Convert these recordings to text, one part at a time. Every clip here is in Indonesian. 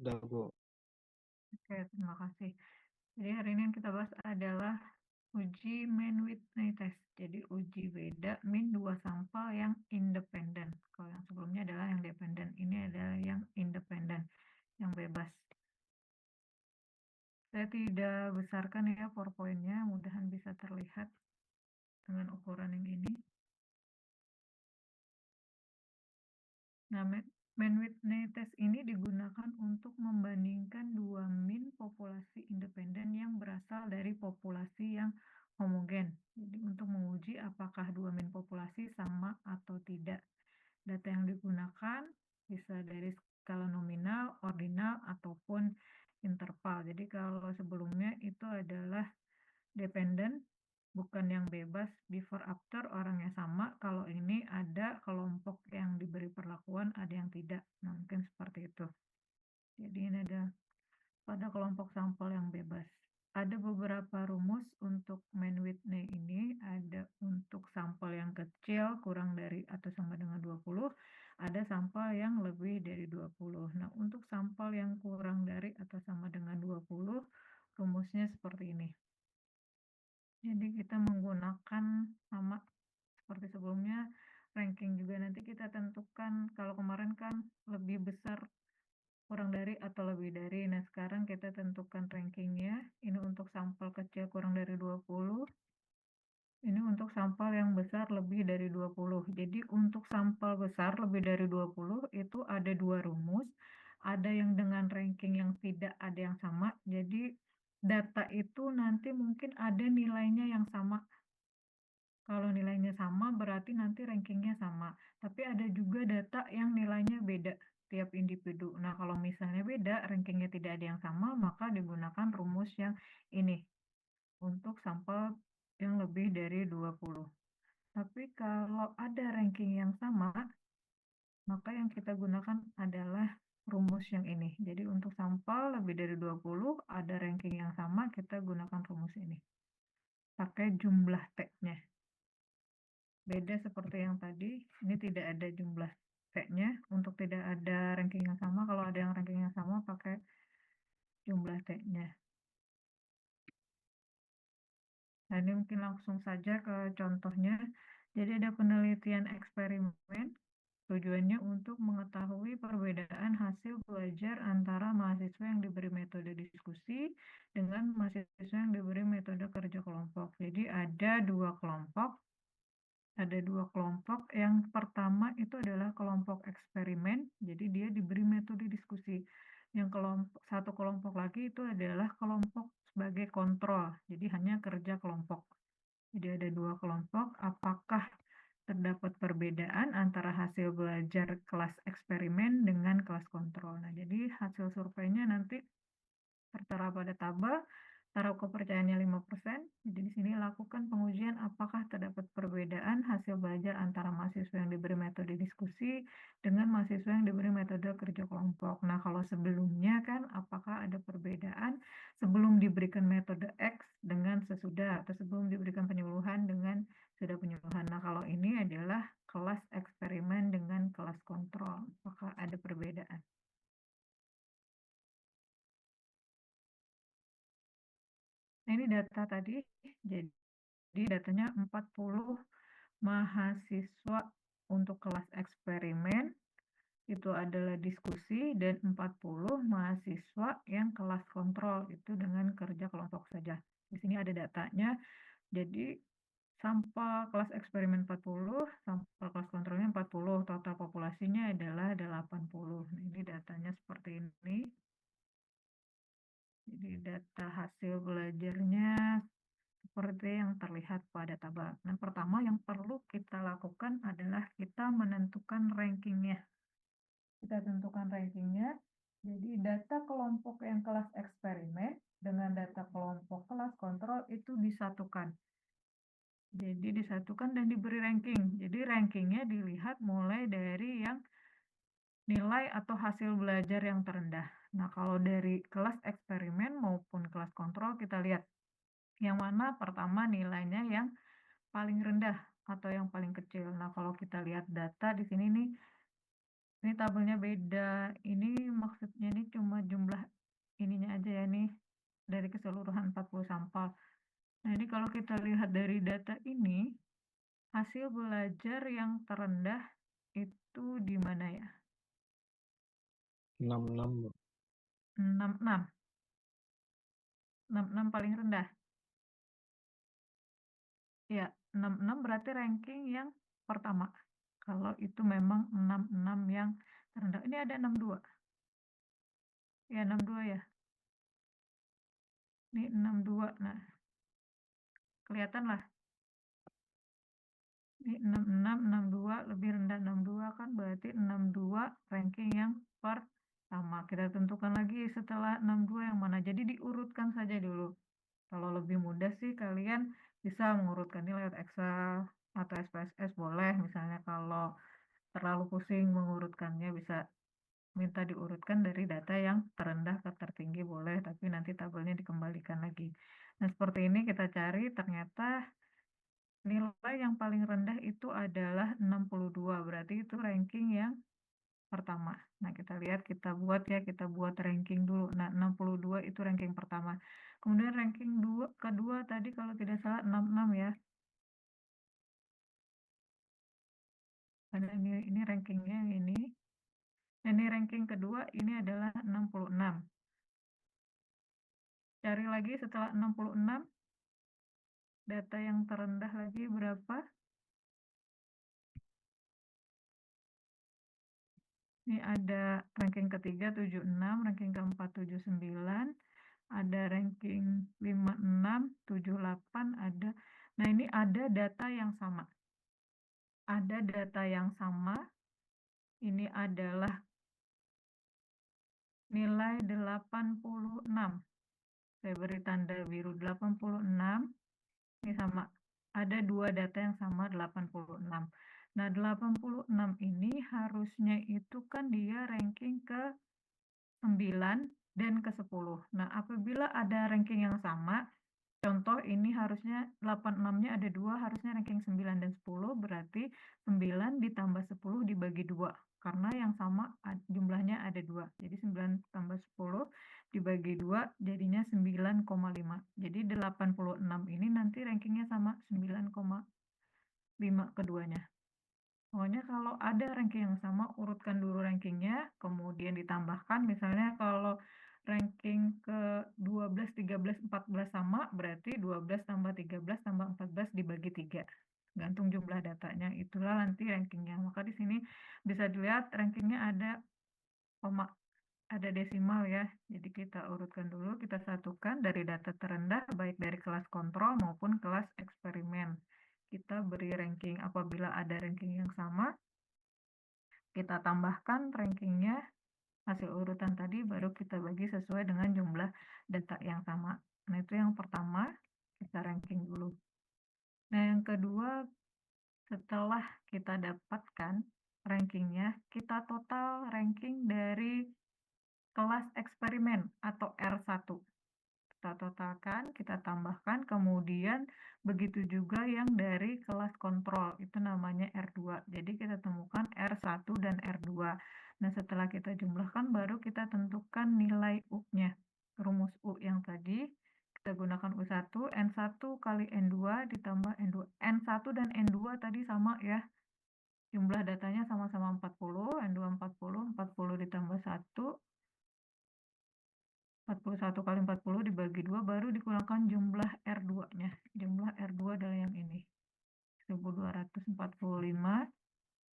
Dago. Oke, terima kasih. Jadi hari ini yang kita bahas adalah uji mean Whitney test. Jadi uji beda mean dua sampel yang independen. Kalau yang sebelumnya adalah yang dependen, ini adalah yang independen, yang bebas. Saya tidak besarkan ya PowerPoint-nya, mudahan bisa terlihat dengan ukuran yang ini. Nah, mean Whitney test ini digunakan untuk membandingkan dua mean populasi independen yang berasal dari populasi yang homogen. Jadi untuk menguji apakah dua mean populasi sama atau tidak. Data yang digunakan bisa dari skala nominal, ordinal, ataupun interval. Jadi kalau sebelumnya itu adalah dependent, bukan yang bebas, before after orangnya sama. Kalau ini ada kelompok yang diberi perlakuan, ada yang tidak. Nah, mungkin seperti itu. Jadi ini ada pada kelompok sampel yang bebas. Ada beberapa rumus untuk mean Whitney ini. Ada untuk sampel yang kecil, kurang dari atau sama dengan 20. Ada sampel yang lebih dari 20. Nah, untuk sampel yang kurang dari atau sama dengan 20, rumusnya seperti ini. Jadi kita menggunakan sama seperti sebelumnya, ranking juga nanti kita tentukan. Kalau kemarin kan lebih besar kurang dari atau lebih dari. Nah, sekarang kita tentukan rankingnya. Ini untuk sampel kecil kurang dari 20. Ini untuk sampel yang besar lebih dari 20. Jadi untuk sampel besar lebih dari 20 itu ada dua rumus. Ada yang dengan ranking yang tidak ada yang sama. Jadi data itu nanti mungkin ada nilainya yang sama. Kalau nilainya sama berarti nanti rankingnya sama. Tapi ada juga data yang nilainya beda tiap individu. Nah, kalau misalnya beda, rankingnya tidak ada yang sama, maka digunakan rumus yang ini untuk sampel yang lebih dari 20. Tapi kalau ada ranking yang sama, maka yang kita gunakan adalah rumus yang ini. Jadi untuk sampel lebih dari 20, ada ranking yang sama, kita gunakan rumus ini. Pakai jumlah T-nya. Beda seperti yang tadi, ini tidak ada jumlah T-nya. Untuk tidak ada ranking yang sama, kalau ada yang ranking yang sama, pakai jumlah T-nya. Nah, ini mungkin langsung saja ke contohnya. Jadi ada penelitian eksperimen, tujuannya untuk mengetahui perbedaan hasil belajar antara mahasiswa yang diberi metode diskusi dengan mahasiswa yang diberi metode kerja kelompok. Jadi ada dua kelompok. Ada dua kelompok. Yang pertama itu adalah kelompok eksperimen, jadi dia diberi metode diskusi. Yang satu kelompok lagi itu adalah kelompok sebagai kontrol, jadi hanya kerja kelompok. Jadi ada dua kelompok. Apakah terdapat perbedaan antara hasil belajar kelas eksperimen dengan kelas kontrol? Nah, jadi hasil surveinya nanti tertera pada tabel. Taruh kepercayaannya 5%. Jadi di sini lakukan pengujian apakah terdapat perbedaan hasil belajar antara mahasiswa yang diberi metode diskusi dengan mahasiswa yang diberi metode kerja kelompok. Nah, kalau sebelumnya kan apakah ada perbedaan sebelum diberikan metode X dengan sesudah, atau sebelum diberikan penyuluhan dengan sudah penyuluhan. Nah, kalau ini adalah kelas eksperimen dengan kelas kontrol. Apakah ada perbedaan? Nah, ini data tadi. Jadi datanya 40 mahasiswa untuk kelas eksperimen itu adalah diskusi, dan 40 mahasiswa yang kelas kontrol itu dengan kerja kelompok saja. Di sini ada datanya. Jadi sampel kelas eksperimen 40, sampel kelas kontrolnya 40, total populasinya adalah 80. Nah, ini datanya seperti ini. Jadi data hasil belajarnya seperti yang terlihat pada tabel. Nah, pertama yang perlu kita lakukan adalah kita menentukan rankingnya. Kita tentukan rankingnya. Jadi data kelompok yang kelas eksperimen dengan data kelompok kelas kontrol itu disatukan. Jadi disatukan dan diberi ranking. Jadi rankingnya dilihat mulai dari yang nilai atau hasil belajar yang terendah. Nah, kalau dari kelas eksperimen maupun kelas kontrol kita lihat yang mana pertama nilainya yang paling rendah atau yang paling kecil. Nah, kalau kita lihat data di sini nih, ini tabelnya beda. Ini maksudnya ini cuma kalau kita lihat dari data ini, hasil belajar yang terendah itu di mana ya? 66, Bu. 66. 66 paling rendah. Ya, 66 berarti ranking yang pertama. Kalau itu memang 66 yang terendah. Ini ada 62. Ya, 62 ya. Ini 62. Nah, kelihatan lah. Ini 66, 62, lebih rendah 62 kan berarti 62 ranking yang pertama. Kita tentukan lagi setelah 62 yang mana. Jadi diurutkan saja dulu. Kalau lebih mudah sih kalian bisa mengurutkannya lewat Excel atau SPSS boleh. Misalnya kalau terlalu pusing mengurutkannya bisa minta diurutkan dari data yang terendah ke tertinggi boleh, tapi nanti tabelnya dikembalikan lagi. Nah, seperti ini kita cari, ternyata nilai yang paling rendah itu adalah 62, berarti itu ranking yang pertama. Nah, kita lihat, kita buat ranking dulu. Nah, 62 itu ranking pertama. Kemudian ranking kedua tadi kalau tidak salah 66 ya. Karena ini rankingnya ini. Ini ranking kedua ini adalah 66. Cari lagi setelah 66, data yang terendah lagi berapa? Ini ada ranking ketiga 76, ranking keempat 79, ada ranking 56, 78, ada. Nah, ini ada data yang sama. Ada data yang sama. Ini adalah nilai 86. Saya beri tanda biru 86. Ini sama. Ada dua data yang sama 86. Nah, 86 ini harusnya itu kan dia ranking ke 9 dan ke 10. Nah, apabila ada ranking yang sama, contoh ini harusnya 86-nya ada 2, harusnya ranking 9 dan 10, berarti 9 ditambah 10 dibagi 2. Karena yang sama jumlahnya ada 2. Jadi 9 tambah 10 dibagi 2 jadinya 9,5. Jadi 86 ini nanti rankingnya sama 9,5 keduanya. Pokoknya kalau ada ranking yang sama, urutkan dulu rankingnya, kemudian ditambahkan. Misalnya kalau ranking ke 12, 13, 14 sama, berarti 12 tambah 13 tambah 14 dibagi 3. Gantung jumlah datanya, itulah nanti rankingnya. Maka di sini bisa dilihat rankingnya ada koma, ada desimal ya. Jadi kita urutkan dulu, kita satukan dari data terendah, baik dari kelas kontrol maupun kelas eksperimen. Kita beri ranking apabila ada ranking yang sama, kita tambahkan rankingnya, hasil urutan tadi baru kita bagi sesuai dengan jumlah data yang sama. Nah, itu yang pertama, kita ranking dulu. Nah, yang kedua, setelah kita dapatkan rankingnya, kita total ranking dari kelas eksperimen atau R1. Kita totalkan, kita tambahkan, kemudian begitu juga yang dari kelas kontrol, itu namanya R2. Jadi kita temukan R1 dan R2. Nah, setelah kita jumlahkan, baru kita tentukan nilai U-nya. Rumus U yang tadi, kita gunakan U1, N1 kali N2 ditambah N2. N1 dan N2 tadi sama ya. Jumlah datanya sama-sama 40, N2 40, 40 ditambah 1, 41 kali 40 dibagi 2 baru dikurangkan jumlah R2-nya. Jumlah R2 adalah yang ini. 1245,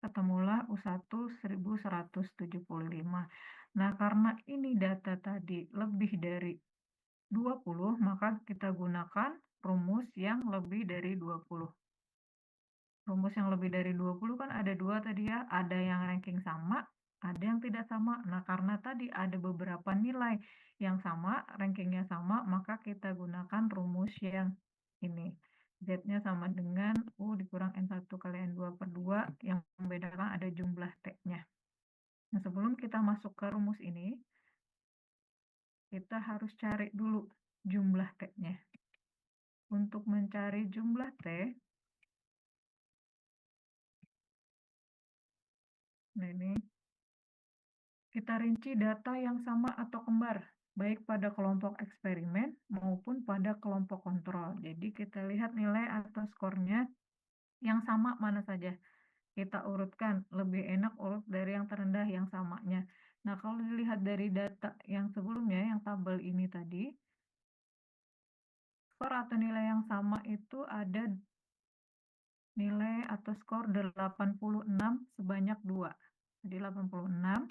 ketemulah U1 1175. Nah, karena ini data tadi lebih dari 20, maka kita gunakan rumus yang lebih dari 20. Rumus yang lebih dari 20 kan ada dua tadi ya, ada yang ranking sama, ada yang tidak sama. Nah, karena tadi ada beberapa nilai yang sama, rankingnya sama, maka kita gunakan rumus yang ini. Z-nya sama dengan U dikurang N1 kali N2 per 2, yang membedakan ada jumlah T-nya. Nah, sebelum kita masuk ke rumus ini, kita harus cari dulu jumlah T-nya. Untuk mencari jumlah T, nah ini kita rinci data yang sama atau kembar. baik pada kelompok eksperimen maupun pada kelompok kontrol. Jadi kita lihat nilai atau skornya yang sama mana saja. Kita urutkan, lebih enak urut dari yang terendah yang samanya. Nah, kalau dilihat dari data yang sebelumnya, yang tabel ini tadi, skor atau nilai yang sama itu ada nilai atau skor 86 sebanyak 2. Jadi 86,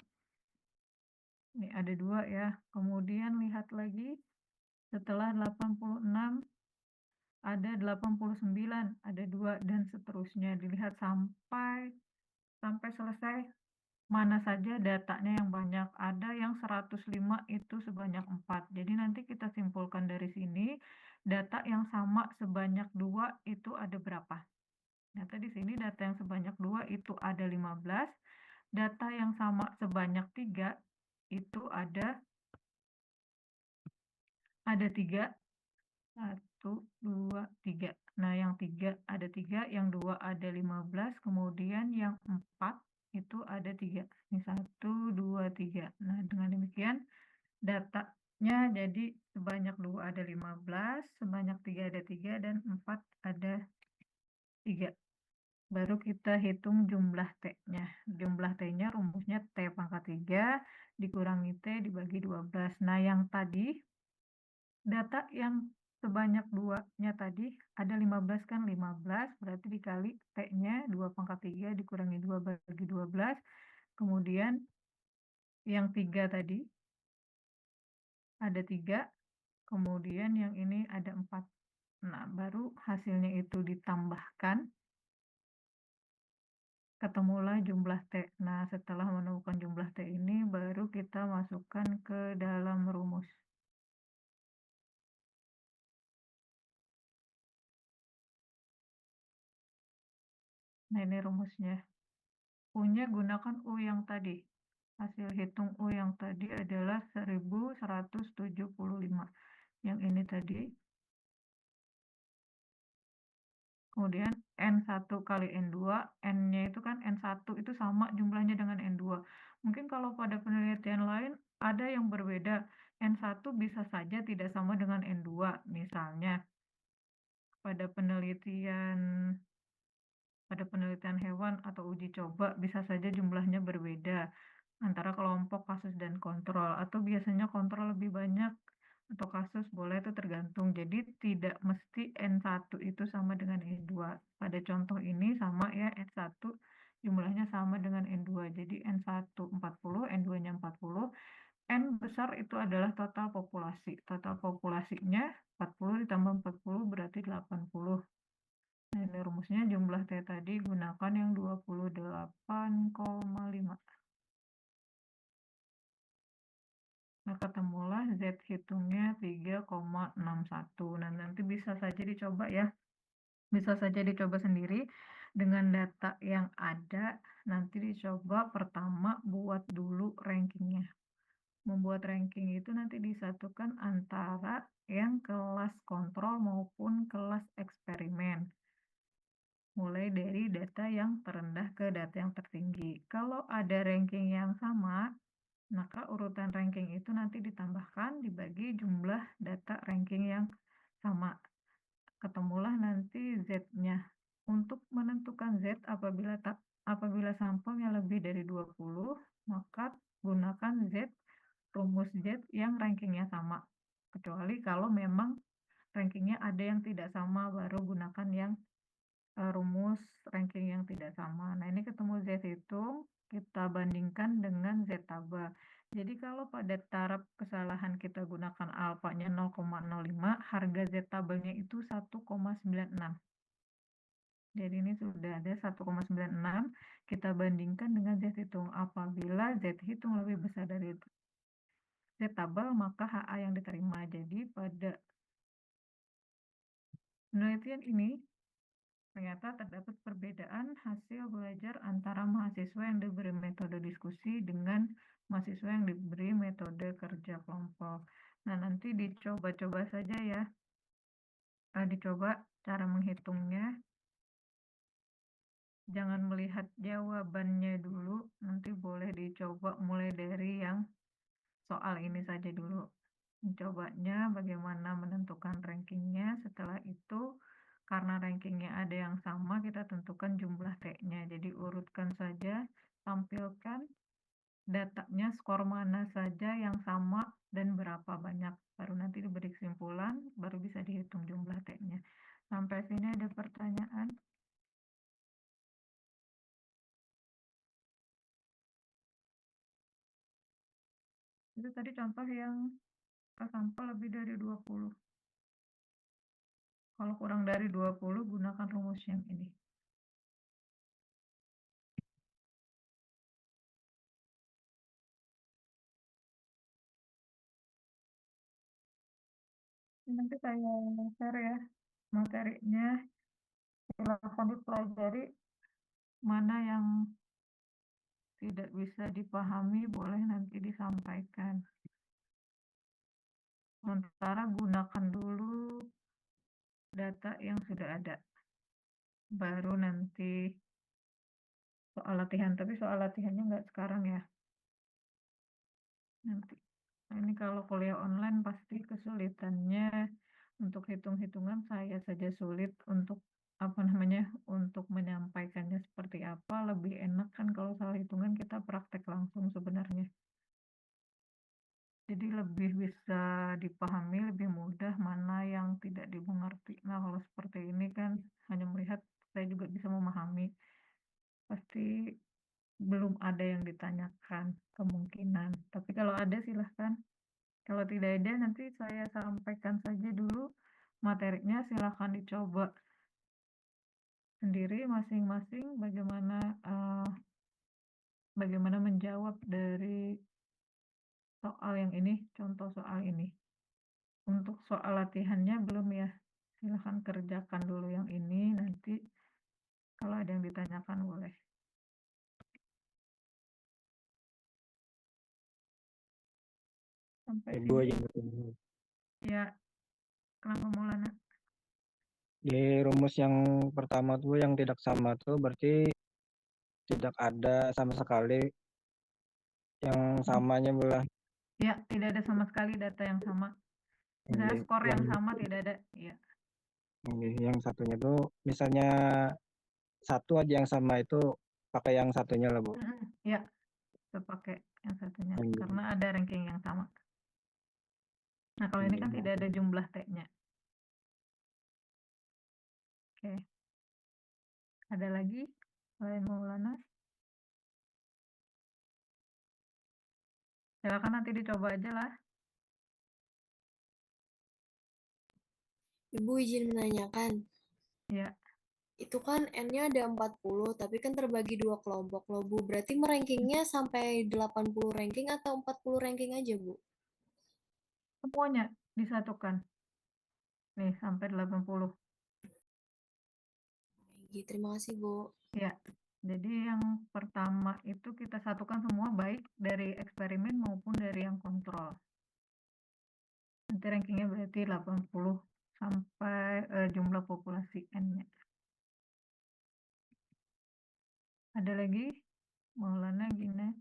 ini ada 2 ya. Kemudian lihat lagi, setelah 86 ada 89, ada 2, dan seterusnya. Dilihat sampai selesai mana saja datanya yang banyak. Ada yang 105 itu sebanyak 4. Jadi nanti kita simpulkan dari sini, data yang sama sebanyak 2 itu ada berapa. Data di sini data yang sebanyak 2 itu ada 15. Data yang sama sebanyak 3 itu ada 3. 1, 2, 3. Nah, yang 3 ada 3, yang 2 ada 15, kemudian yang 4 itu ada 3. Ini 1, 2, 3. Nah, dengan demikian datanya jadi sebanyak 2 ada 15, sebanyak 3 ada 3, dan 4 ada 3. Baru kita hitung jumlah T-nya. Jumlah T-nya rumusnya T pangkat 3 dikurangi T dibagi 12. Nah, yang tadi data yang sebanyak 2-nya tadi ada 15 kan, 15 berarti dikali T-nya 2 pangkat 3 dikurangi 2 bagi 12. Kemudian yang 3 tadi ada 3, kemudian yang ini ada 4. Nah, baru hasilnya itu ditambahkan, ketemulah jumlah T. Nah, setelah menemukan jumlah T ini baru kita masukkan ke dalam rumus. Nah, ini rumusnya. U-nya gunakan U yang tadi. Hasil hitung U yang tadi adalah 1175. Yang ini tadi. Kemudian N1 kali N2, N-nya itu kan N1 itu sama jumlahnya dengan N2. Mungkin kalau pada penelitian lain ada yang berbeda. N1 bisa saja tidak sama dengan N2. Misalnya pada penelitian hewan atau uji coba bisa saja jumlahnya berbeda antara kelompok kasus dan kontrol, atau biasanya kontrol lebih banyak atau kasus, boleh, itu tergantung. Jadi tidak mesti N1 itu sama dengan N2. Pada contoh ini sama ya, N1 jumlahnya sama dengan N2. Jadi N1 40, N2-nya 40. N besar itu adalah total populasi. Total populasinya 40 ditambah 40 berarti 80. Nah, ini rumusnya jumlah T tadi gunakan yang 28,5. Nah, ketemulah Z hitungnya 3,61. Nah, nanti bisa saja dicoba ya. Bisa saja dicoba sendiri dengan data yang ada. Nanti dicoba pertama buat dulu rankingnya. Membuat ranking itu nanti disatukan antara yang kelas kontrol maupun kelas eksperimen. Mulai dari data yang terendah ke data yang tertinggi. Kalau ada ranking yang sama, maka urutan ranking itu nanti ditambahkan dibagi jumlah data ranking yang sama. Ketemulah nanti Z-nya. Untuk menentukan Z apabila sampelnya lebih dari 20, maka gunakan rumus Z yang rankingnya sama. Kecuali kalau memang rankingnya ada yang tidak sama, baru gunakan yang rumus ranking yang tidak sama. Nah, ini ketemu Z hitung, kita bandingkan dengan Z tabel. Jadi kalau pada taraf kesalahan kita gunakan alfanya 0,05, harga Z tabelnya itu 1,96. Jadi ini sudah ada 1,96, kita bandingkan dengan Z hitung. Apabila Z hitung lebih besar dari Z tabel, maka HA yang diterima. Jadi pada penelitian ini ternyata terdapat perbedaan hasil belajar antara mahasiswa yang diberi metode diskusi dengan mahasiswa yang diberi metode kerja kelompok. Nah, nanti dicoba-coba saja ya. Dicoba cara menghitungnya. Jangan melihat jawabannya dulu, nanti boleh dicoba mulai dari yang soal ini saja dulu. mencobanya bagaimana menentukan rankingnya. Setelah itu, karena rankingnya ada yang sama, kita tentukan jumlah T-nya. Jadi urutkan saja, tampilkan datanya skor mana saja yang sama dan berapa banyak. Baru nanti diberi kesimpulan, baru bisa dihitung jumlah T-nya. Sampai sini ada pertanyaan? Itu tadi contoh yang sampel lebih dari 20. Kalau kurang dari 20, gunakan rumus yang ini. Nanti saya share ya materinya, silakan dipelajari. Mana yang tidak bisa dipahami boleh nanti disampaikan. Sementara gunakan dulu data yang sudah ada. Baru nanti soal latihan, tapi soal latihannya nggak sekarang ya. Nanti. Nah, ini kalau kuliah online pasti kesulitannya untuk hitung-hitungan saya saja sulit untuk untuk menyampaikannya seperti apa. Lebih enak kan kalau soal hitungan kita praktek langsung sebenarnya. Jadi lebih bisa dipahami, lebih mudah, mana yang tidak dimengerti. Nah, kalau seperti ini kan hanya melihat, saya juga bisa memahami. Pasti belum ada yang ditanyakan, kemungkinan. Tapi kalau ada silahkan. Kalau tidak ada, nanti saya sampaikan saja dulu materinya, silahkan dicoba sendiri masing-masing bagaimana menjawab dari soal yang ini, contoh soal ini. Untuk soal latihannya belum ya, silahkan kerjakan dulu yang ini, nanti kalau ada yang ditanyakan boleh. Sampai Ibu sini aja. ya, kenapa Maulana? Di rumus yang pertama tuh yang tidak sama tuh berarti tidak ada sama sekali yang samanya belah. Ya, tidak ada sama sekali data yang sama. Misalnya skor yang sama tidak ada. Ya. Yang satunya tuh misalnya satu aja yang sama itu pakai yang satunya lah Bu. Ya, kita pakai yang satunya Iya. karena ada ranking yang sama. Nah, kalau ini kan tidak ada jumlah T-nya. Oke. Ada lagi selain Maulana? Silakan nanti dicoba aja lah. Ibu izin menanyakan, Ya, itu kan N-nya ada 40, tapi kan terbagi dua kelompok loh, Bu. Berarti merankingnya sampai 80 ranking atau 40 ranking aja, Bu? semuanya disatukan. Nih, sampai 80. Terima kasih, Bu. Ya, jadi yang pertama itu kita satukan semua baik dari eksperimen maupun dari yang kontrol. Nanti rankingnya berarti 80 sampai jumlah populasi N-nya. Ada lagi? Maulana, Gina?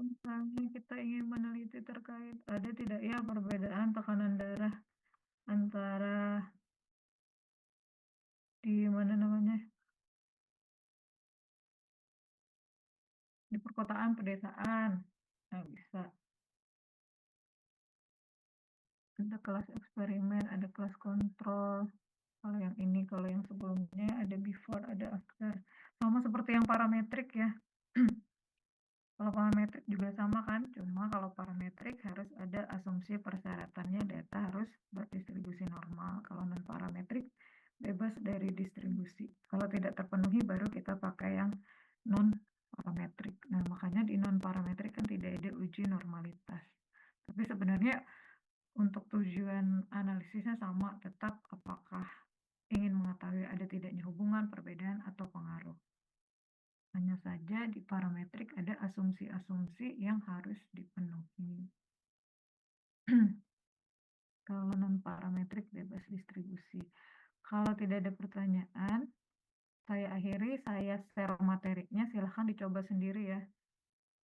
Misalnya kita ingin meneliti terkait ada tidak ya perbedaan tekanan darah antara di mana namanya, di perkotaan, pedesaan. Nah, bisa. Ada kelas eksperimen, ada kelas kontrol. Kalau yang ini, kalau yang sebelumnya ada before, ada after. Sama seperti yang parametrik ya. Kalau parametrik juga sama kan, cuma kalau parametrik harus ada asumsi persyaratannya data harus berdistribusi normal. Kalau non parametrik bebas dari distribusi. Kalau tidak terpenuhi baru kita pakai yang non parametrik. Nah, makanya di non parametrik kan tidak ada uji normalitas. Tapi sebenarnya untuk tujuan analisisnya sama, tetap apakah ingin mengetahui ada tidaknya hubungan, perbedaan, atau pengaruh. Hanya saja di parametrik ada asumsi-asumsi yang harus dipenuhi. Kalau non-parametrik bebas distribusi. Kalau tidak ada pertanyaan, saya akhiri, saya share materinya, silahkan dicoba sendiri ya.